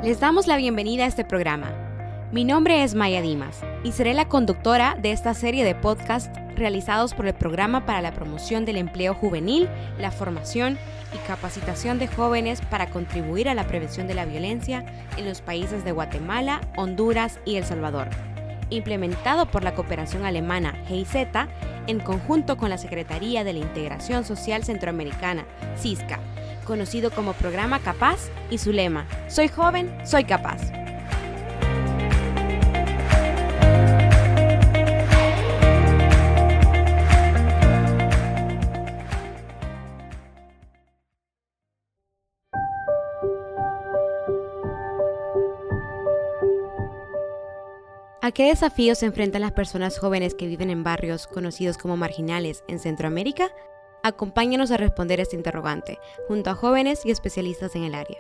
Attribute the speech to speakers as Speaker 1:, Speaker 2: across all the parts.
Speaker 1: Les damos la bienvenida a este programa. Mi nombre es Maya Dimas y seré la conductora de esta serie de podcasts realizados por el Programa para la Promoción del Empleo Juvenil, la Formación y Capacitación de Jóvenes para contribuir a la prevención de la violencia en los países de Guatemala, Honduras y El Salvador, implementado por la cooperación alemana GIZ en conjunto con la Secretaría de la Integración Social Centroamericana, SISCA, conocido como Programa Capaz, y su lema: soy joven, soy capaz. ¿A qué desafíos se enfrentan las personas jóvenes que viven en barrios conocidos como marginales en Centroamérica? Acompáñanos a responder este interrogante, junto a jóvenes y especialistas en el área.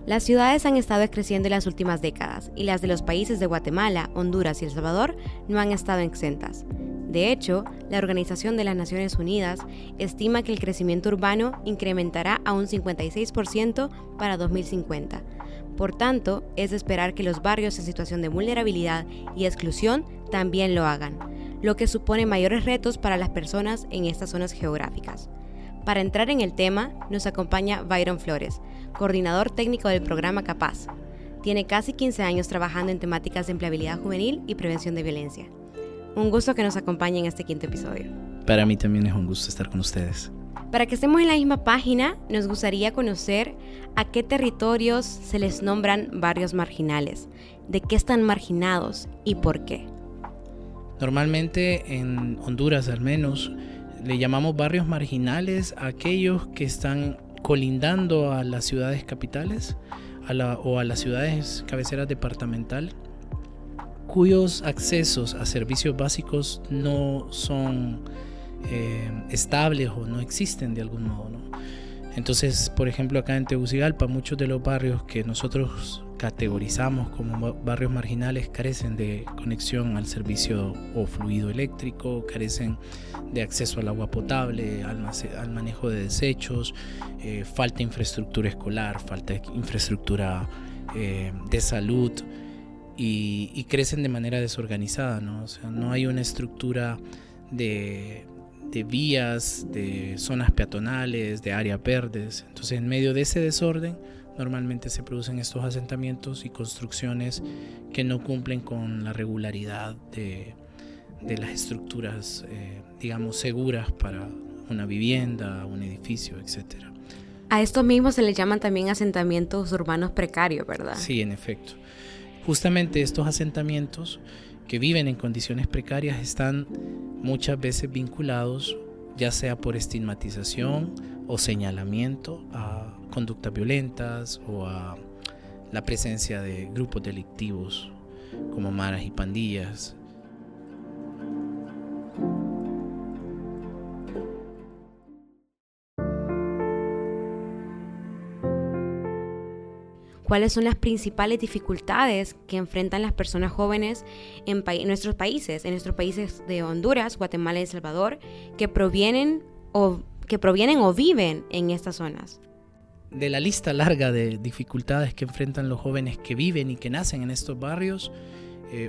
Speaker 1: Las ciudades han estado creciendo en las últimas décadas y las de los países de Guatemala, Honduras y El Salvador no han estado exentas. De hecho, la Organización de las Naciones Unidas estima que el crecimiento urbano incrementará a un 56% para 2050. Por tanto, es de esperar que los barrios en situación de vulnerabilidad y exclusión también lo hagan, lo que supone mayores retos para las personas en estas zonas geográficas. Para entrar en el tema, nos acompaña Byron Flores, coordinador técnico del Programa Capaz. Tiene casi 15 años trabajando en temáticas de empleabilidad juvenil y prevención de violencia. Un gusto que nos acompañe en este quinto episodio.
Speaker 2: Para mí también es un gusto estar con ustedes.
Speaker 1: Para que estemos en la misma página, nos gustaría conocer a qué territorios se les nombran barrios marginales, de qué están marginados y por qué.
Speaker 2: Normalmente en Honduras al menos le llamamos barrios marginales a aquellos que están colindando a las ciudades capitales o a las ciudades cabeceras departamental, cuyos accesos a servicios básicos no son estables o no existen de algún modo, ¿no? Entonces, por ejemplo, acá en Tegucigalpa, muchos de los barrios que nosotros categorizamos como barrios marginales carecen de conexión al servicio o fluido eléctrico, carecen de acceso al agua potable, al manejo de desechos, falta infraestructura escolar, falta infraestructura de salud y crecen de manera desorganizada, ¿no? O sea, no hay una estructura de vías, de zonas peatonales, de áreas verdes. Entonces, en medio de ese desorden, normalmente se producen estos asentamientos y construcciones que no cumplen con la regularidad de las estructuras, digamos, seguras para una vivienda, un edificio, etc.
Speaker 1: A estos mismos se les llaman también asentamientos urbanos precarios, ¿verdad?
Speaker 2: Sí, en efecto. Justamente estos asentamientos que viven en condiciones precarias están muchas veces vinculados, ya sea por estigmatización o señalamiento, a conductas violentas o a la presencia de grupos delictivos como maras y pandillas.
Speaker 1: ¿Cuáles son las principales dificultades que enfrentan las personas jóvenes en nuestros países de Honduras, Guatemala y El Salvador, que provienen o viven en estas zonas?
Speaker 2: De la lista larga de dificultades que enfrentan los jóvenes que viven y que nacen en estos barrios,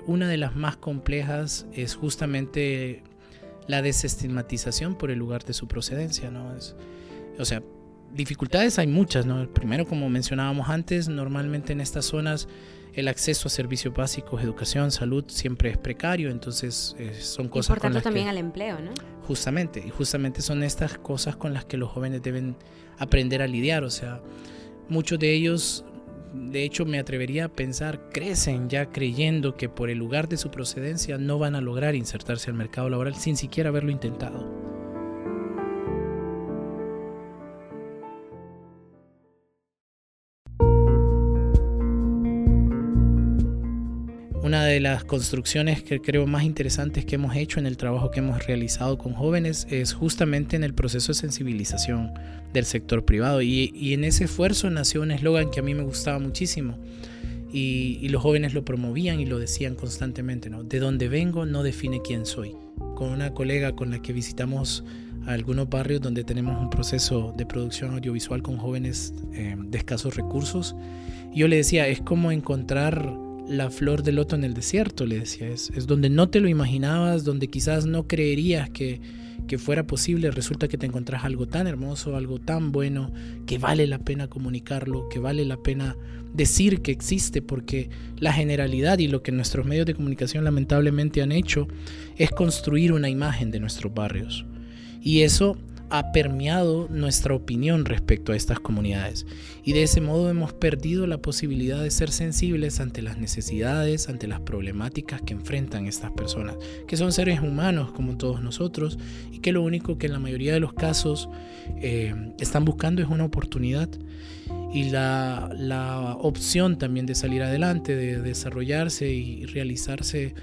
Speaker 2: una de las más complejas es justamente la desestigmatización por el lugar de su procedencia, ¿no? Dificultades hay muchas, ¿no? Primero, como mencionábamos antes, normalmente en estas zonas el acceso a servicios básicos, educación, salud siempre es precario, entonces son cosas
Speaker 1: con las también al empleo, ¿no?
Speaker 2: Justamente son estas cosas con las que los jóvenes deben aprender a lidiar. O sea, muchos de ellos, de hecho me atrevería a pensar, crecen ya creyendo que por el lugar de su procedencia no van a lograr insertarse al mercado laboral sin siquiera haberlo intentado. Una de las construcciones que creo más interesantes que hemos hecho en el trabajo que hemos realizado con jóvenes es justamente en el proceso de sensibilización del sector privado. Y en ese esfuerzo nació un eslogan que a mí me gustaba muchísimo. Y los jóvenes lo promovían y lo decían constantemente, ¿no? De donde vengo no define quién soy. Con una colega con la que visitamos a algunos barrios donde tenemos un proceso de producción audiovisual con jóvenes de escasos recursos, yo le decía, es como encontrar la flor de loto en el desierto, le decía, es donde no te lo imaginabas, donde quizás no creerías que fuera posible, resulta que te encontrás algo tan hermoso, algo tan bueno, que vale la pena comunicarlo, que vale la pena decir que existe, porque la generalidad y lo que nuestros medios de comunicación lamentablemente han hecho es construir una imagen de nuestros barrios. Y eso ha permeado nuestra opinión respecto a estas comunidades. Y de ese modo hemos perdido la posibilidad de ser sensibles ante las necesidades, ante las problemáticas que enfrentan estas personas, que son seres humanos como todos nosotros, y que lo único que en la mayoría de los casos están buscando es una oportunidad y la opción también de salir adelante, de desarrollarse y realizarse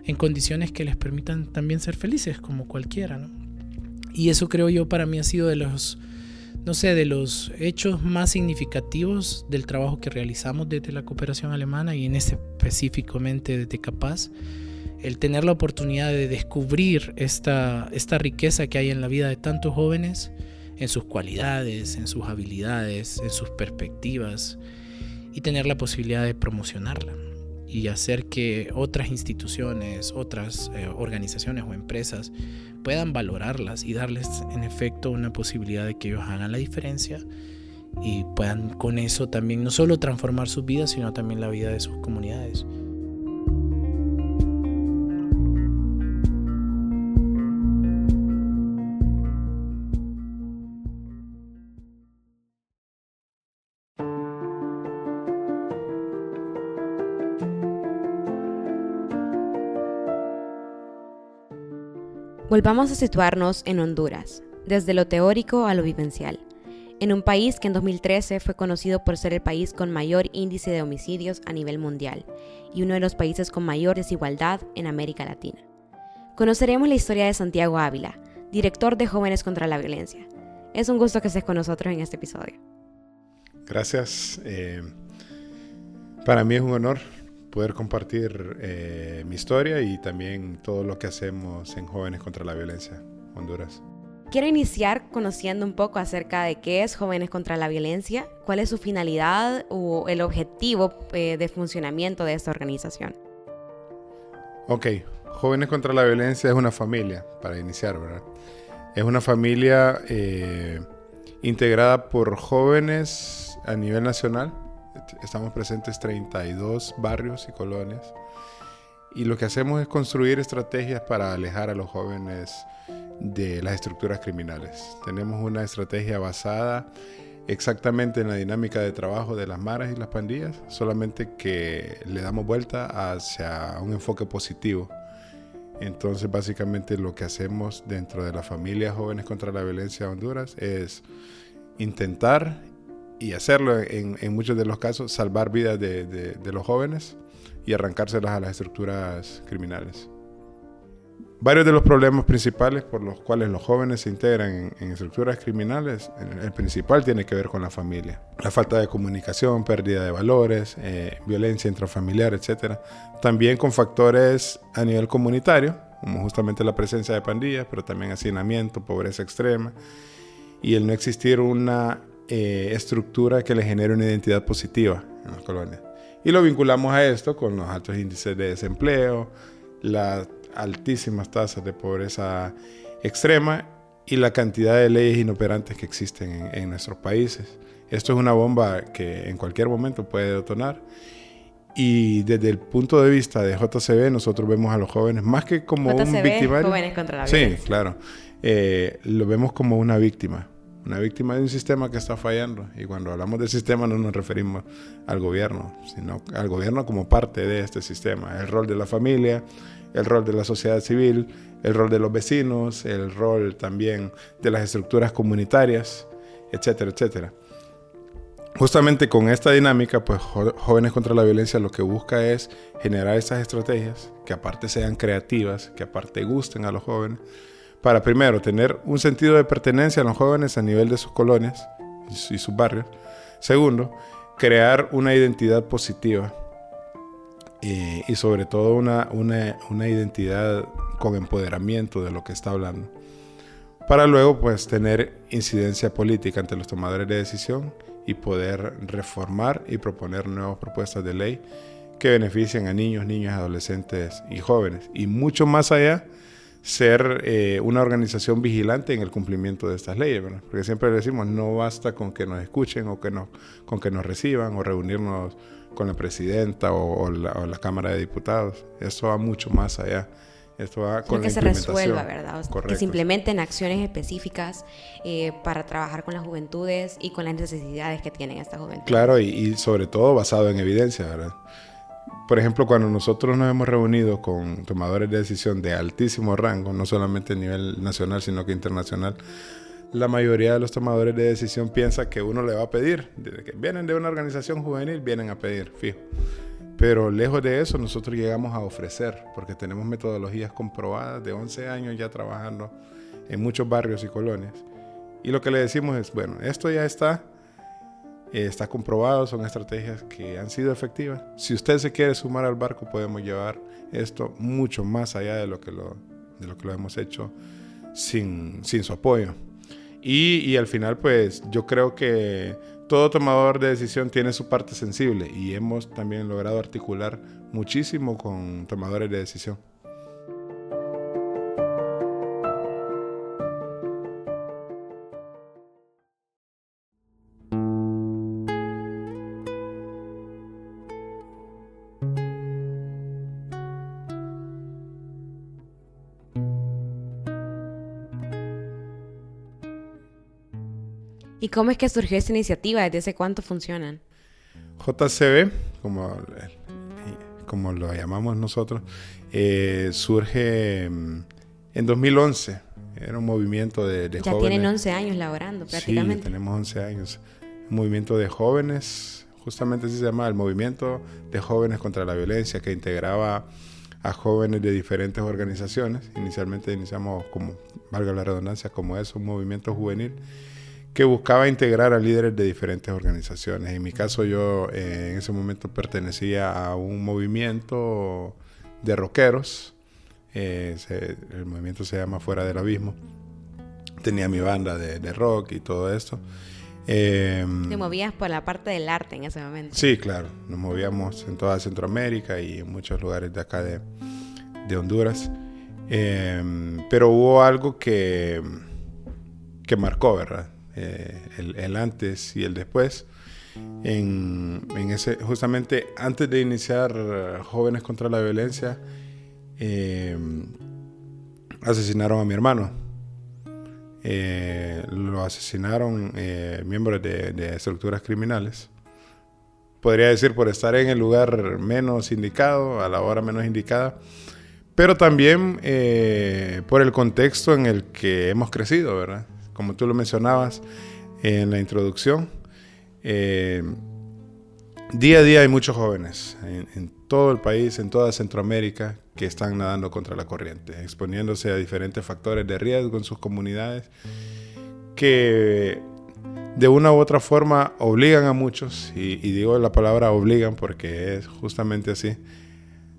Speaker 2: en condiciones que les permitan también ser felices como cualquiera, ¿no? Y eso creo yo para mí ha sido de los hechos más significativos del trabajo que realizamos desde la cooperación alemana y en específicamente desde Capaz, el tener la oportunidad de descubrir esta riqueza que hay en la vida de tantos jóvenes, en sus cualidades, en sus habilidades, en sus perspectivas, y tener la posibilidad de promocionarla y hacer que otras instituciones, otras organizaciones o empresas puedan valorarlas y darles en efecto una posibilidad de que ellos hagan la diferencia y puedan con eso también no solo transformar sus vidas, sino también la vida de sus comunidades.
Speaker 1: Volvamos a situarnos en Honduras, desde lo teórico a lo vivencial, en un país que en 2013 fue conocido por ser el país con mayor índice de homicidios a nivel mundial y uno de los países con mayor desigualdad en América Latina. Conoceremos la historia de Santiago Ávila, director de Jóvenes contra la Violencia. Es un gusto que estés con nosotros en este episodio.
Speaker 3: Gracias. Para mí es un honor poder compartir mi historia y también todo lo que hacemos en Jóvenes contra la Violencia, Honduras.
Speaker 1: Quiero iniciar conociendo un poco acerca de qué es Jóvenes contra la Violencia, cuál es su finalidad o el objetivo de funcionamiento de esta organización.
Speaker 3: Ok, Jóvenes contra la Violencia es una familia, para iniciar, ¿verdad? Es una familia integrada por jóvenes a nivel nacional. Estamos presentes 32 barrios y colonias y lo que hacemos es construir estrategias para alejar a los jóvenes de las estructuras criminales. Tenemos una estrategia basada exactamente en la dinámica de trabajo de las maras y las pandillas, solamente que le damos vuelta hacia un enfoque positivo. Entonces básicamente lo que hacemos dentro de la familia Jóvenes contra la Violencia de Honduras es intentar y hacerlo en muchos de los casos, salvar vidas de los jóvenes y arrancárselas a las estructuras criminales. Varios de los problemas principales por los cuales los jóvenes se integran en estructuras criminales, el principal tiene que ver con la familia. La falta de comunicación, pérdida de valores, violencia intrafamiliar, etc. También con factores a nivel comunitario, como justamente la presencia de pandillas, pero también hacinamiento, pobreza extrema y el no existir una estructura que le genere una identidad positiva en las colonias. Y lo vinculamos a esto con los altos índices de desempleo, las altísimas tasas de pobreza extrema y la cantidad de leyes inoperantes que existen en nuestros países. Esto es una bomba que en cualquier momento puede detonar. Y desde el punto de vista de JCV, nosotros vemos a los jóvenes más que como un victimario.
Speaker 1: Jóvenes contra la Violencia.
Speaker 3: Sí, claro. Lo vemos como una víctima de un sistema que está fallando. Y cuando hablamos del sistema no nos referimos al gobierno, sino al gobierno como parte de este sistema. El rol de la familia, el rol de la sociedad civil, el rol de los vecinos, el rol también de las estructuras comunitarias, etcétera, etcétera. justamente con esta dinámica, pues Jóvenes contra la Violencia lo que busca es generar estas estrategias que aparte sean creativas, que aparte gusten a los jóvenes, para primero tener un sentido de pertenencia a los jóvenes a nivel de sus colonias y sus barrios. Segundo, crear una identidad positiva y sobre todo una identidad con empoderamiento de lo que está hablando, para luego pues tener incidencia política ante los tomadores de decisión y poder reformar y proponer nuevas propuestas de ley que beneficien a niños, niñas, adolescentes y jóvenes. Y mucho más allá, ser una organización vigilante en el cumplimiento de estas leyes, ¿verdad? Porque siempre decimos, no basta con que nos escuchen o con que nos reciban o reunirnos con la presidenta o la Cámara de Diputados. Esto va mucho más allá. Esto va con la
Speaker 1: que se resuelva, ¿verdad?
Speaker 3: Correcto.
Speaker 1: Que se implementen acciones específicas para trabajar con las juventudes y con las necesidades que tienen estas juventudes.
Speaker 3: Claro, y sobre todo basado en evidencia, ¿verdad? Por ejemplo, cuando nosotros nos hemos reunido con tomadores de decisión de altísimo rango, no solamente a nivel nacional, sino que internacional, la mayoría de los tomadores de decisión piensa que uno le va a pedir. Desde que vienen de una organización juvenil, vienen a pedir, fijo. Pero lejos de eso, nosotros llegamos a ofrecer, porque tenemos metodologías comprobadas de 11 años ya trabajando en muchos barrios y colonias. Y lo que le decimos es, bueno, esto ya está comprobado, son estrategias que han sido efectivas. Si usted se quiere sumar al barco, podemos llevar esto mucho más allá de lo que lo hemos hecho sin su apoyo. Y al final, pues, yo creo que todo tomador de decisión tiene su parte sensible y hemos también logrado articular muchísimo con tomadores de decisión.
Speaker 1: ¿Y cómo es que surgió esta iniciativa? ¿Desde hace cuánto funcionan?
Speaker 3: JCB, como lo llamamos nosotros, surge en 2011. Era un movimiento de jóvenes.
Speaker 1: Ya tienen 11 años laborando prácticamente.
Speaker 3: Sí, tenemos 11 años. Un movimiento de jóvenes, justamente así se llama, el Movimiento de Jóvenes contra la Violencia, que integraba a jóvenes de diferentes organizaciones. Inicialmente iniciamos, como valga la redundancia, como es un movimiento juvenil que buscaba integrar a líderes de diferentes organizaciones. En mi caso, yo en ese momento pertenecía a un movimiento de rockeros. El movimiento se llama Fuera del Abismo. Tenía mi banda de rock y todo esto.
Speaker 1: Te movías por la parte del arte en ese momento.
Speaker 3: Sí, claro. Nos movíamos en toda Centroamérica y en muchos lugares de acá de Honduras. Pero hubo algo que marcó, ¿verdad? El antes y el después. Justamente antes de iniciar Jóvenes contra la Violencia, asesinaron a mi hermano. Lo asesinaron miembros de estructuras criminales. Podría decir por estar en el lugar menos indicado, a la hora menos indicada, pero también por el contexto en el que hemos crecido, ¿verdad? Como tú lo mencionabas en la introducción, día a día hay muchos jóvenes en todo el país, en toda Centroamérica, que están nadando contra la corriente, exponiéndose a diferentes factores de riesgo en sus comunidades, que de una u otra forma obligan a muchos, y digo la palabra obligan porque es justamente así,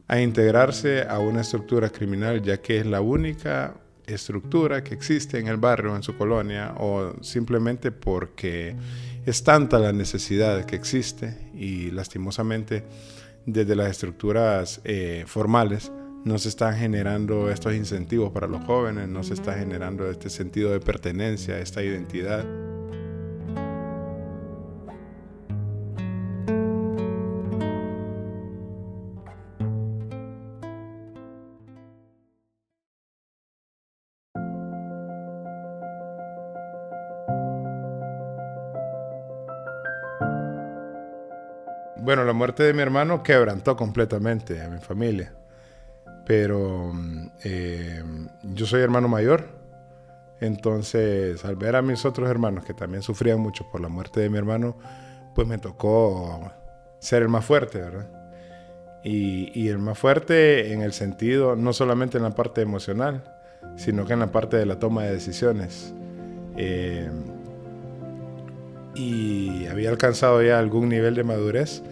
Speaker 3: a integrarse a una estructura criminal, ya que es la única estructura que existe en el barrio, en su colonia, o simplemente porque es tanta la necesidad que existe y lastimosamente desde las estructuras formales no se están generando estos incentivos para los jóvenes, no se está generando este sentido de pertenencia, esta identidad. Bueno, la muerte de mi hermano quebrantó completamente a mi familia, pero yo soy hermano mayor, entonces al ver a mis otros hermanos que también sufrían mucho por la muerte de mi hermano, pues me tocó ser el más fuerte, ¿verdad? Y el más fuerte en el sentido, no solamente en la parte emocional, sino que en la parte de la toma de decisiones. Y había alcanzado ya algún nivel de madurez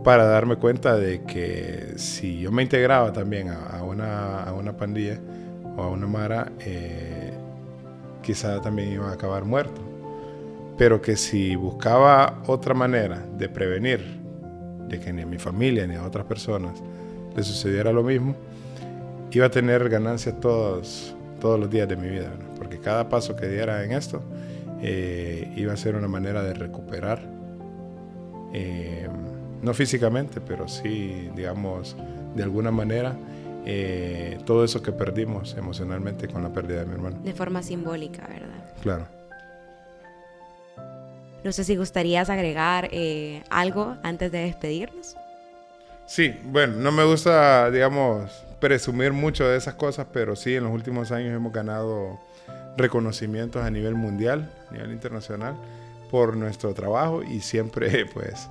Speaker 3: para darme cuenta de que si yo me integraba también a una pandilla o a una mara, quizá también iba a acabar muerto. Pero que si buscaba otra manera de prevenir de que ni a mi familia ni a otras personas le sucediera lo mismo, iba a tener ganancias todos los días de mi vida, ¿no? Porque cada paso que diera en esto iba a ser una manera de recuperar, no físicamente, pero sí, digamos, de alguna manera, todo eso que perdimos emocionalmente con la pérdida de mi hermano.
Speaker 1: De forma simbólica, ¿verdad?
Speaker 3: Claro.
Speaker 1: No sé si gustarías agregar algo antes de despedirnos.
Speaker 3: Sí, bueno, no me gusta, digamos, presumir mucho de esas cosas, pero sí, en los últimos años hemos ganado reconocimientos a nivel mundial, a nivel internacional, por nuestro trabajo, y siempre, pues,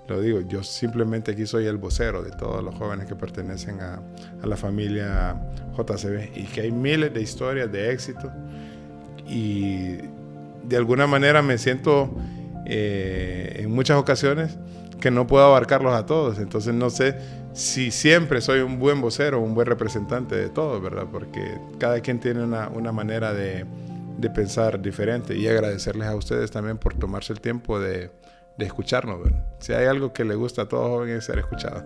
Speaker 3: lo digo, yo simplemente aquí soy el vocero de todos los jóvenes que pertenecen a la familia JCB, y que hay miles de historias de éxito, y de alguna manera me siento en muchas ocasiones que no puedo abarcarlos a todos. Entonces no sé si siempre soy un buen vocero, un buen representante de todos, ¿verdad? Porque cada quien tiene una manera de pensar diferente, y agradecerles a ustedes también por tomarse el tiempo de escucharnos, ¿verdad? Si hay algo que le gusta a todos jóvenes es ser escuchado.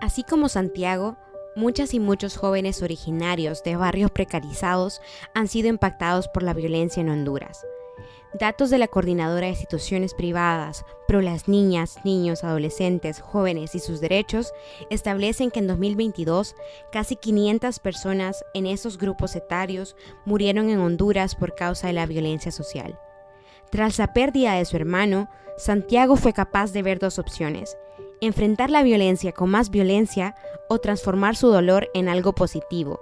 Speaker 1: Así como Santiago, muchas y muchos jóvenes originarios de barrios precarizados han sido impactados por la violencia en Honduras. Datos de la Coordinadora de Instituciones Privadas pro las niñas, niños, adolescentes, jóvenes y sus derechos establecen que en 2022 casi 500 personas en esos grupos etarios murieron en Honduras por causa de la violencia social. Tras la pérdida de su hermano, Santiago fue capaz de ver dos opciones: enfrentar la violencia con más violencia o transformar su dolor en algo positivo.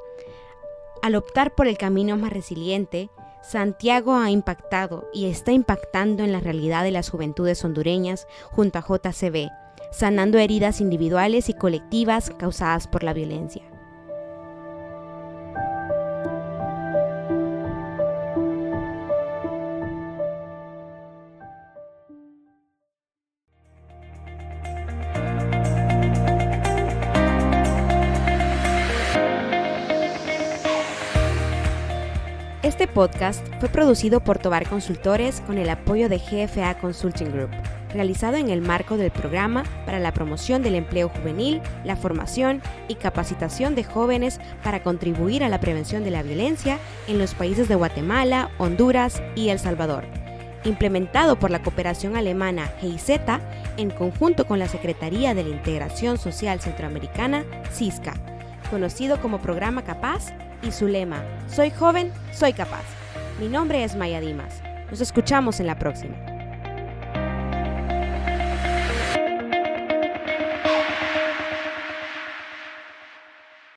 Speaker 1: Al optar por el camino más resiliente, Santiago ha impactado y está impactando en la realidad de las juventudes hondureñas junto a JCB, sanando heridas individuales y colectivas causadas por la violencia. Este podcast fue producido por Tobar Consultores con el apoyo de GFA Consulting Group, realizado en el marco del Programa para la Promoción del Empleo Juvenil, la Formación y Capacitación de Jóvenes para contribuir a la prevención de la violencia en los países de Guatemala, Honduras y El Salvador, implementado por la cooperación alemana GIZ en conjunto con la Secretaría de la Integración Social Centroamericana, SISCA, conocido como Programa Capaz, y su lema: soy joven, soy capaz. Mi nombre es Maya Dimas. Nos escuchamos en la próxima.